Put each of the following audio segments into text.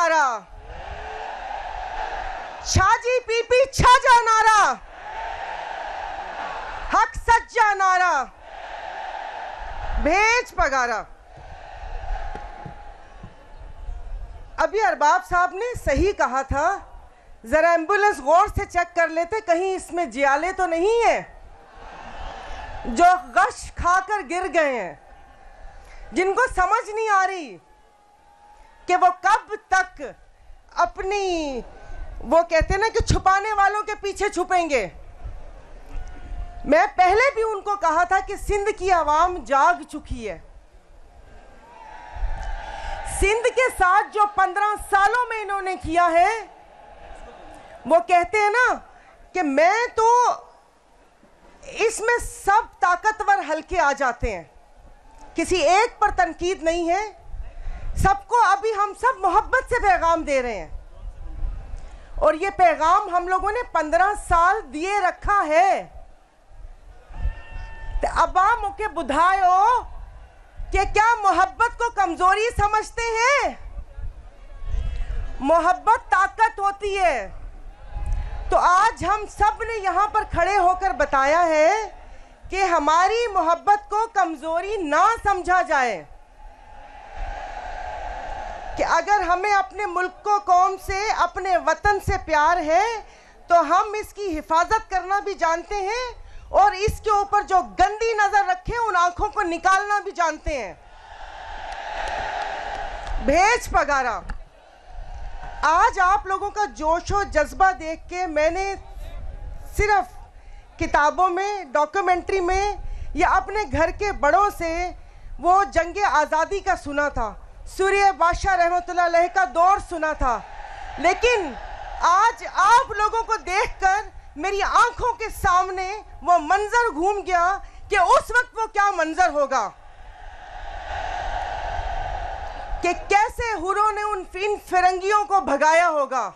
पगारा, छाजी PP छाजा नारा, हक सच्चा नारा, भेज पगारा। अभी अरबाब साहब ने सही कहा था, जरा एम्बुलेंस गौर से चेक कर लेते, कहीं इसमें जियाले तो नहीं है जो गश खाकर गिर गए हैं, जिनको समझ नहीं आ रही कि वो कब तक अपनी, वो कहते ना कि छुपाने वालों के पीछे छुपेंगे। मैं पहले भी उनको कहा था कि सिंध की आवाम जाग चुकी है। सिंध के साथ जो 15 सालों में इन्होंने किया है, वो कहते हैं ना कि मैं तो, इसमें सब ताकतवर हल्के आ जाते हैं, किसी एक पर तनकीद नहीं है, सबको अभी हम सब मोहब्बत से पैगाम दे रहे हैं। और ये पैगाम हम लोगों ने 15 साल दिए रखा है। तो अवाम के बुधायो कि क्या मोहब्बत को कमजोरी समझते हैं? मोहब्बत ताकत होती है। तो आज हम सब ने यहाँ पर खड़े होकर बताया है कि हमारी मोहब्बत को कमजोरी ना समझा जाए, कि अगर हमें अपने मुल्क को, कौम से, अपने वतन से प्यार है तो हम इसकी हिफाजत करना भी जानते हैं और इसके ऊपर जो गंदी नजर रखे उन आंखों को निकालना भी जानते हैं। भेज पगारा। आज आप लोगों का जोश और जज्बा देख के मैंने सिर्फ किताबों में, डॉक्यूमेंट्री में या अपने घर के बड़ों से वो जंगे आज़ादी का सुना था, सूर्य बादशाह रहमतुल्लाह अलैह का दौर सुना था, लेकिन आज आप लोगों को देखकर मेरी आंखों के सामने वो मंजर घूम गया कि उस वक्त वो क्या मंजर होगा, कि कैसे हुरों ने इन फिरंगियों को भगाया होगा।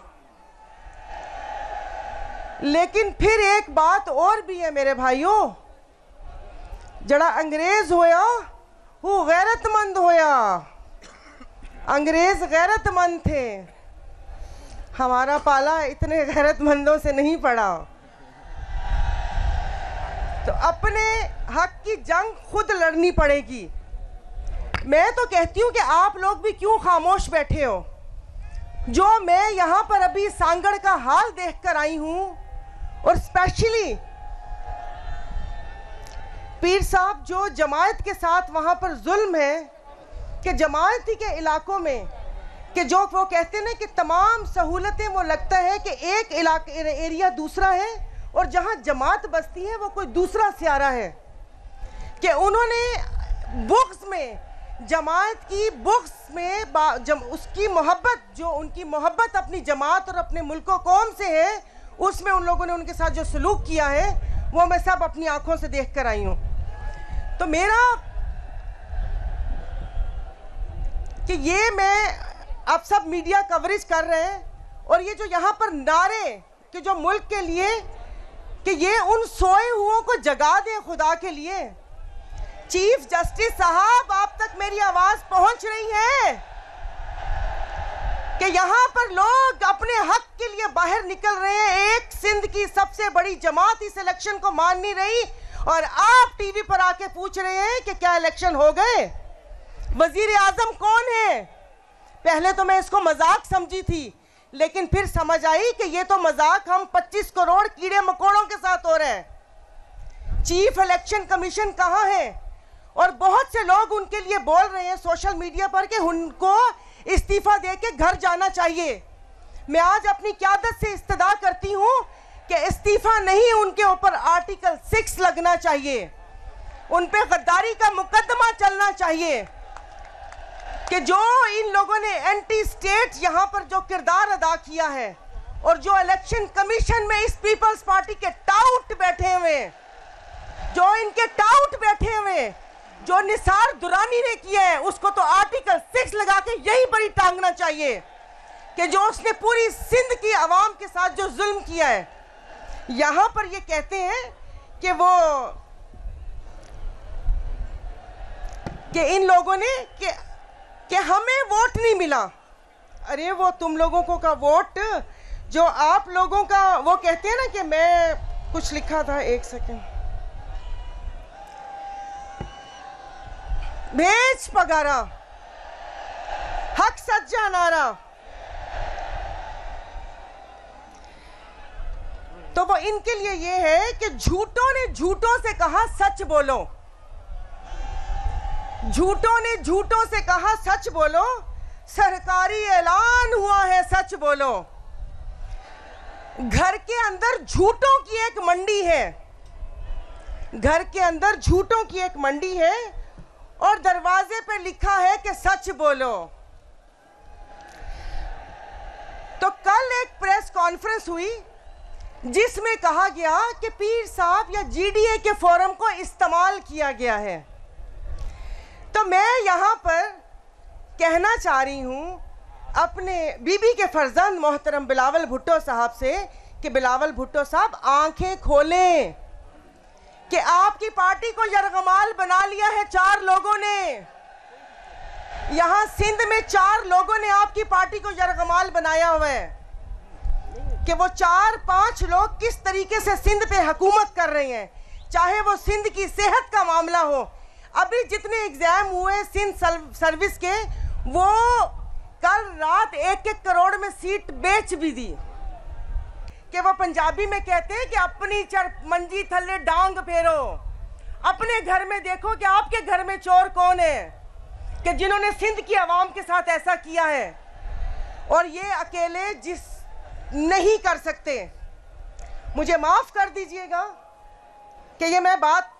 लेकिन फिर एक बात और भी है मेरे भाइयों, जड़ा अंग्रेज होया वो गैरतमंद होया। अंग्रेज गैरतमंद थे, हमारा पाला इतने गैरतमंदों से नहीं पड़ा। तो अपने हक की जंग खुद लड़नी पड़ेगी। मैं तो कहती हूँ कि आप लोग भी क्यों खामोश बैठे हो। जो मैं यहाँ पर अभी सांगड़ का हाल देखकर आई हूँ, और स्पेशली पीर साहब जो जमायत के साथ वहाँ पर जुल्म है, कि जमायती के इलाकों में कि जो वो कहते हैं कि तमाम सहूलतें, वो लगता है कि एक इलाके एरिया दूसरा है और जहाँ जमात बसती है वो कोई दूसरा सियारा है, कि उन्होंने बुग़्ज़ में, जमात की बुग़्ज़ में उसकी मोहब्बत, जो उनकी मोहब्बत अपनी जमात और अपने मुल्क कौम से है, उसमें उन लोगों ने उनके साथ जो सलूक किया है वो मैं सब अपनी आंखों से देख कर आई हूँ। तो मेरा कि ये मैं, अब सब मीडिया कवरेज कर रहे हैं और ये जो यहाँ पर नारे कि जो मुल्क के लिए, कि ये उन सोए हुओं को जगा दें खुदा के लिए। चीफ जस्टिस साहब, आप तक मेरी आवाज पहुंच रही है कि यहाँ पर लोग अपने हक के लिए बाहर निकल रहे हैं। एक सिंध की सबसे बड़ी जमात इस इलेक्शन को मान नहीं रही और आप टीवी पर आके पूछ रहे हैं कि क्या इलेक्शन हो गए। वजीर आजम कौन है? पहले तो मैं इसको मजाक समझी थी, लेकिन फिर समझ आई कि ये तो मजाक हम 25 करोड़ कीड़े मकोड़ों के साथ हो रहे हैं। चीफ इलेक्शन कमीशन कहाँ है? और बहुत से लोग उनके लिए बोल रहे हैं सोशल मीडिया पर कि उनको इस्तीफा देके घर जाना चाहिए। मैं आज अपनी क़यादत से इस्तदा करती हूँ कि इस्तीफा नहीं, उनके ऊपर आर्टिकल 6 लगना चाहिए, उन पे गद्दारी का मुकदमा चलना चाहिए, कि जो इन लोगों ने एंटी स्टेट यहाँ पर जो किरदार अदा किया है और जो इलेक्शन कमीशन में इस पीपल्स पार्टी के टाउट बैठे हुए, जो इनके टाउट बैठे हुए, जो निसार दुरानी ने किया है, उसको तो आर्टिकल 6 लगा के यही बड़ी टांगना चाहिए कि जो उसने पूरी सिंध की आवाम के साथ जो जुल्म किया है। यहाँ पर ये कहते हैं कि इन लोगों ने कि हमें वोट नहीं मिला। अरे वो तुम लोगों को का वोट, जो आप लोगों का, वो कहते हैं ना कि मैं कुछ लिखा था, एक सेकंड, भेज पगारा, हक सज्जा नारा, तो वो इनके लिए ये है कि झूठों ने झूठों से कहा सच बोलो, झूठों ने झूठों से कहा सच बोलो, सरकारी ऐलान हुआ है सच बोलो। घर के अंदर झूठों की एक मंडी है, घर के अंदर झूठों की एक मंडी है और दरवाजे पे लिखा है कि सच बोलो। तो कल एक प्रेस कॉन्फ्रेंस हुई जिसमें कहा गया कि पीर साहब या जीडीए के फोरम को इस्तेमाल किया गया है। तो मैं यहां पर कहना चाह रही हूं अपने बीबी के फर्जंद मोहतरम बिलावल भुट्टो साहब से कि बिलावल भुट्टो साहब आंखें खोलें कि आपकी पार्टी को यरगमाल बना लिया है 4 लोगों ने। यहां सिंध में 4 लोगों ने आपकी पार्टी को यरगमाल बनाया हुआ है कि वो 4-5 लोग किस तरीके से सिंध पे हुकूमत कर रहे हैं, चाहे वो सिंध की सेहत का मामला हो। अभी जितने एग्जाम हुए सिंध सर्विस के, वो कल रात 1-1 करोड़ में सीट बेच भी दी। कि वो पंजाबी में कहते हैं कि अपनी मंजी थल्ले डांग फेरो, अपने घर में देखो कि आपके घर में चोर कौन है, कि जिन्होंने सिंध की आवाम के साथ ऐसा किया है। और ये अकेले जिस नहीं कर सकते। मुझे माफ कर दीजिएगा कि ये मैं बात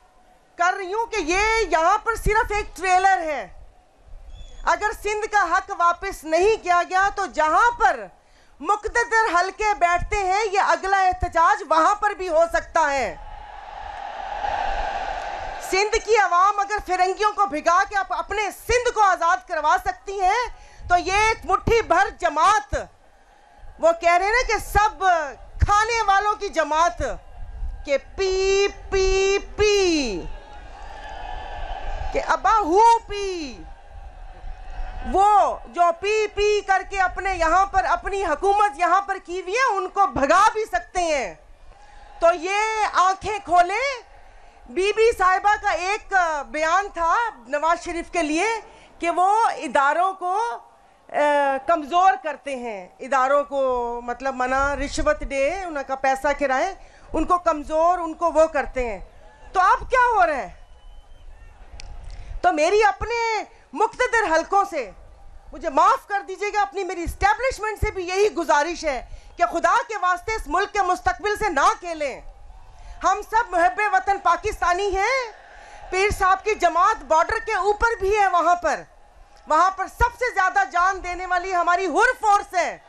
कर रही हूं कि ये यहां पर सिर्फ एक ट्रेलर है। अगर सिंध का हक वापस नहीं किया गया तो जहां पर मुक़द्दर हलके बैठते हैं, ये अगला एहतजाज वहां पर भी हो सकता है। सिंध की आवाम अगर फिरंगियों को भिगा के अपने सिंध को आजाद करवा सकती है, तो ये एक मुट्ठी भर जमात, वो कह रहे हैं ना कि सब खाने वालों की जमात, के पी पी पी, के अब्बा हु पी, वो जो पी पी करके अपने यहां पर अपनी हुकूमत यहां पर की हुई है, उनको भगा भी सकते हैं। तो ये आंखें खोले। बीबी साहिबा का एक बयान था नवाज शरीफ के लिए कि वो इदारों को कमज़ोर करते हैं, इदारों को मतलब मना रिश्वत दे, उनका पैसा खिलाएं, उनको कमज़ोर, उनको वो करते हैं। तो अब क्या हो रहा है? तो मेरी अपने मुक़्तदर हलकों से, मुझे माफ़ कर दीजिएगा, अपनी मेरी इस्टेब्लिशमेंट से भी यही गुजारिश है कि खुदा के वास्ते इस मुल्क के मुस्तकबिल से ना खेलें। हम सब मुहब्बे वतन पाकिस्तानी हैं। पीर साहब की जमात बॉर्डर के ऊपर भी है, वहां पर सबसे ज्यादा जान देने वाली हमारी हुर फोर्स है।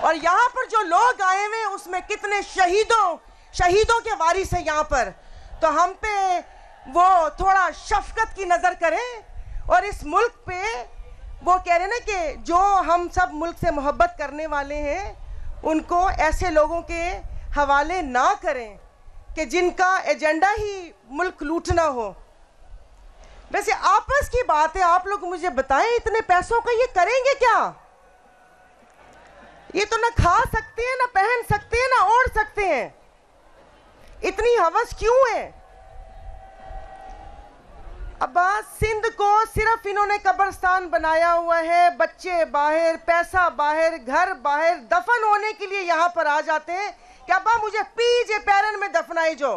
और यहाँ पर जो लोग आए हुए उसमें कितने शहीदों के वारिस हैं यहाँ पर। तो हम पे वो थोड़ा शफकत की नजर करें और इस मुल्क पे वो कह रहे हैं ना कि जो हम सब मुल्क से मोहब्बत करने वाले हैं उनको ऐसे लोगों के हवाले ना करें कि जिनका एजेंडा ही मुल्क लूटना हो। वैसे आपस की बात है, आप लोग मुझे बताएं इतने पैसों का ये करेंगे क्या? ये तो ना खा सकते हैं, ना पहन सकते हैं, ना ओढ़ सकते हैं। इतनी हवस क्यों है? अब्बास सिंध को सिर्फ इन्होंने कब्रिस्तान बनाया हुआ है। बच्चे बाहर, पैसा बाहर, घर बाहर, दफन होने के लिए यहाँ पर आ जाते हैं कि अब्बा मुझे पीजे पैरन में दफनाई जो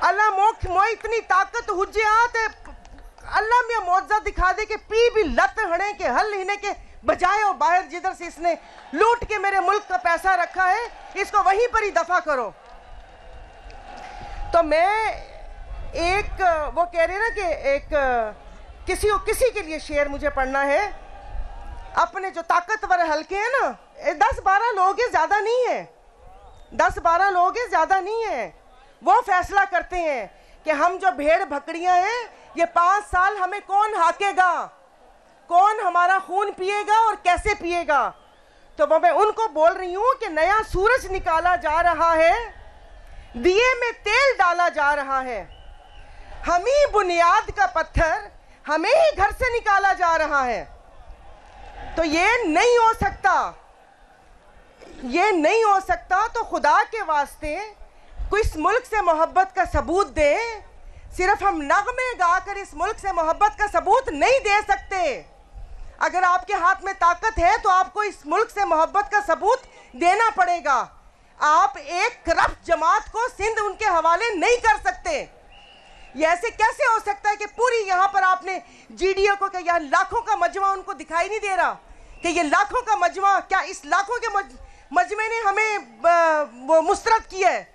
अल्लाह मोह इतनी ताकत हुज्जे आते अल्लाह में मौजा दिखा दे कि पी भी लत हड़े के हल हिने के बजाय और बाहर जिधर से इसने लूट के मेरे मुल्क का पैसा रखा है इसको वहीं पर ही दफा करो। तो मैं एक वो कह रहे ना कि एक किसी के लिए शेर मुझे पढ़ना है। अपने जो ताकतवर हल्के हैं ना, 10-12 लोग हैं, ज्यादा नहीं है, 10-12 लोग हैं, ज्यादा नहीं है। वो फैसला करते हैं कि हम जो भेड़ बकरियां हैं ये 5 साल हमें कौन हाकेगा, कौन हमारा खून पिएगा और कैसे पिएगा। तो वो मैं उनको बोल रही हूं कि नया सूरज निकाला जा रहा है, दिए में तेल डाला जा रहा है। हम ही बुनियाद का पत्थर हमें ही घर से निकाला जा रहा है। तो ये नहीं हो सकता, ये नहीं हो सकता। तो खुदा के वास्ते कोई इस मुल्क से मोहब्बत का सबूत दे। सिर्फ हम नगमे गाकर इस मुल्क से मोहब्बत का सबूत नहीं दे सकते। अगर आपके हाथ में ताकत है तो आपको इस मुल्क से मोहब्बत का सबूत देना पड़ेगा। आप एक करप्ट जमात को सिंध उनके हवाले नहीं कर सकते। ये ऐसे कैसे हो सकता है कि पूरी यहाँ पर आपने जीडीओ को, क्या यहाँ लाखों का मजमा उनको दिखाई नहीं दे रहा कि ये लाखों का मजमा, क्या इस लाखों के मजमे ने हमें वो मुस्तरद किया है?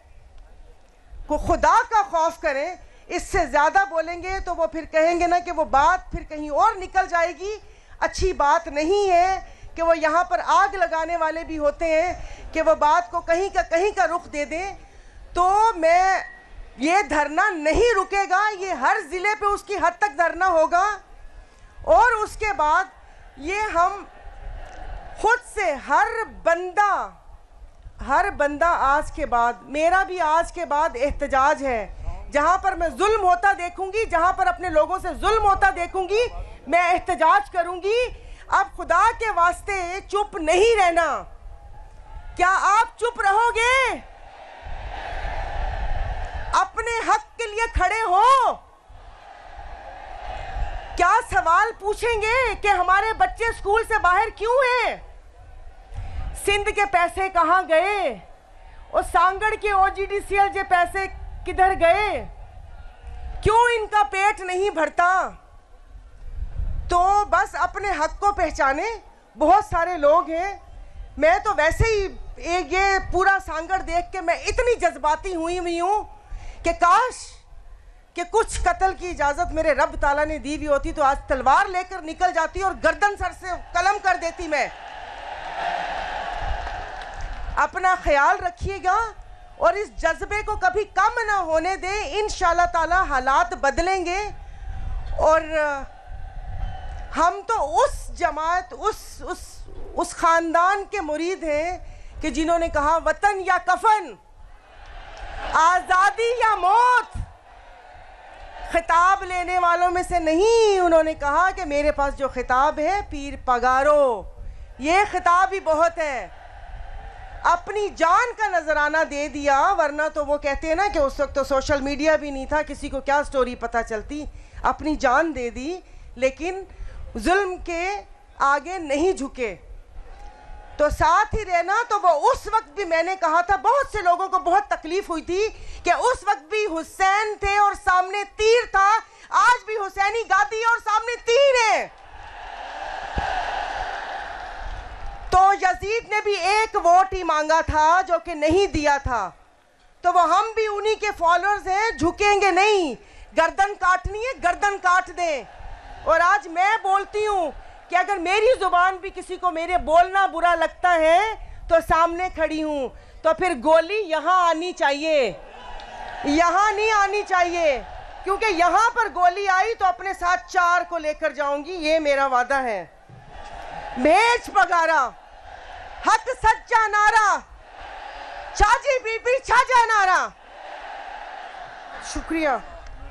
को खुदा का खौफ करें। इससे ज़्यादा बोलेंगे तो वो फिर कहेंगे ना कि वो बात फिर कहीं और निकल जाएगी। अच्छी बात नहीं है कि वो यहाँ पर आग लगाने वाले भी होते हैं कि वो बात को कहीं का रुख दे दें। तो मैं, ये धरना नहीं रुकेगा, ये हर ज़िले पे उसकी हद तक धरना होगा। और उसके बाद ये हम खुद से हर बंदा आज के बाद, मेरा भी आज के बाद एहतजाज है। जहाँ पर मैं जुल्म होता देखूंगी, जहाँ पर अपने लोगों से जुल्म होता देखूंगी, मैं एहतजाज करूंगी। अब खुदा के वास्ते चुप नहीं रहना। क्या आप चुप रहोगे? अपने हक के लिए खड़े हो? क्या सवाल पूछेंगे कि हमारे बच्चे स्कूल से बाहर क्यों हैं? सिंध के पैसे कहाँ गए? और सांगड़ के OGDCL के पैसे किधर गए? क्यों इनका पेट नहीं भरता? तो बस अपने हक को पहचाने बहुत सारे लोग हैं। मैं तो वैसे ही ये पूरा सांगड़ देख के मैं इतनी जज्बाती हुई हूँ कि काश कि कुछ कत्ल की इजाज़त मेरे रब ताला ने दी हुई होती तो आज तलवार लेकर निकल जाती और गर्दन सर से कलम कर देती। मैं अपना ख्याल रखिएगा और इस जज्बे को कभी कम ना होने दें। इंशाल्लाह ताला हालात बदलेंगे और हम तो उस जमात, उस ख़ानदान के मुरीद हैं कि जिन्होंने कहा वतन या कफन, आज़ादी या मौत। खिताब लेने वालों में से नहीं, उन्होंने कहा कि मेरे पास जो खिताब है पीर पगारो, ये खिताब ही बहुत है। अपनी जान का नजराना दे दिया, वरना तो वो कहते हैं ना कि उस वक्त तो सोशल मीडिया भी नहीं था, किसी को क्या स्टोरी पता चलती। अपनी जान दे दी लेकिन जुल्म के आगे नहीं झुके। तो साथ ही रहना। तो वो उस वक्त भी मैंने कहा था, बहुत से लोगों को बहुत तकलीफ हुई थी कि उस वक्त भी हुसैन थे और सामने तीर था। आज भी हुसैनी गादी और सामने तीर है। तो यजीद ने भी एक वोट ही मांगा था जो कि नहीं दिया था। तो वो हम भी उन्हीं के फॉलोअर्स हैं, झुकेंगे नहीं। गर्दन काटनी है, गर्दन काट दें। और आज मैं बोलती हूँ कि अगर मेरी जुबान भी किसी को मेरे बोलना बुरा लगता है तो सामने खड़ी हूँ। तो फिर गोली यहाँ आनी चाहिए, यहाँ नहीं आनी चाहिए, क्योंकि यहाँ पर गोली आई तो अपने साथ 4 को लेकर जाऊंगी, ये मेरा वादा है। भेज पगारा, हक सच्चा नारा, चाची बीबी छाजा नारा। शुक्रिया।